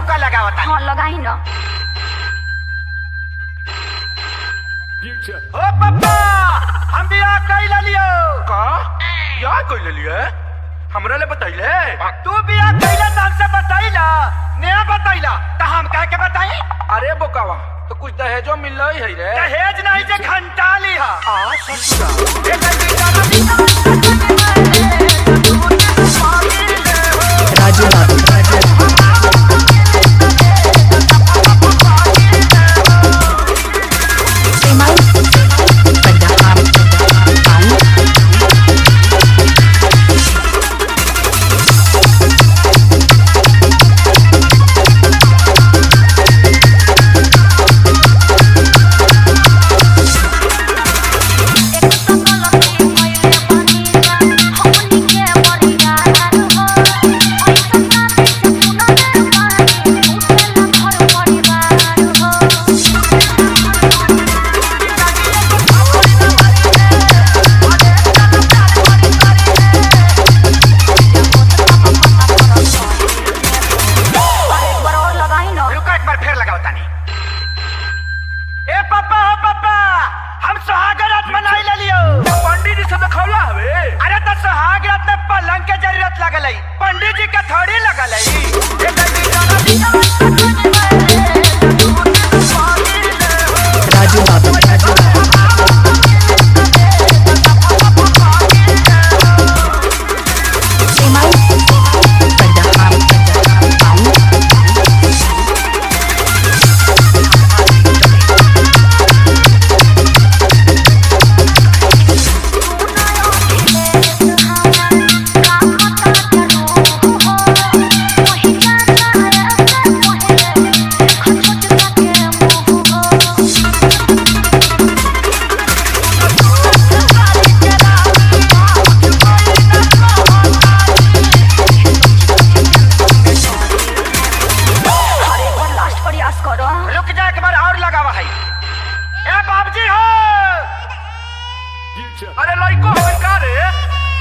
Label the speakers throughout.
Speaker 1: का लगावता।
Speaker 2: हां लगाई ना।
Speaker 1: ओ पापा हम बियाह कई लियो। का बियाह कई लिए? हमरा ले बताइले। तू बियाह कइला त हमसे बताइला, नया बताइला त हम कह के बताई।
Speaker 3: अरे बोकावा तो कुछ दहेजो मिल रही है रे।
Speaker 1: दहेज नहीं जे घंटा लिहा।
Speaker 3: ससुरा
Speaker 4: राजू बाबू
Speaker 1: पंडित जी का थोड़ी लगल है।
Speaker 4: राजू बाबू
Speaker 3: अरे लइको होई का रे?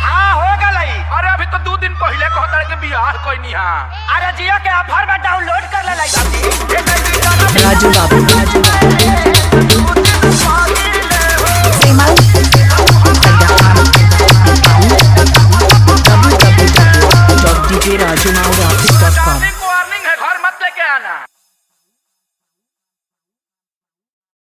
Speaker 1: हाँ हो गई।
Speaker 3: अरे अभी तो 2 दिन पहले कहता के बियाह कोई नहीं हां।
Speaker 1: अरे जियो के ऑफर में डाउनलोड कर ले लाई।
Speaker 4: राजू बाबू www.djrajumauroffice.com
Speaker 3: वार्निंग है, घर मत लेके आना।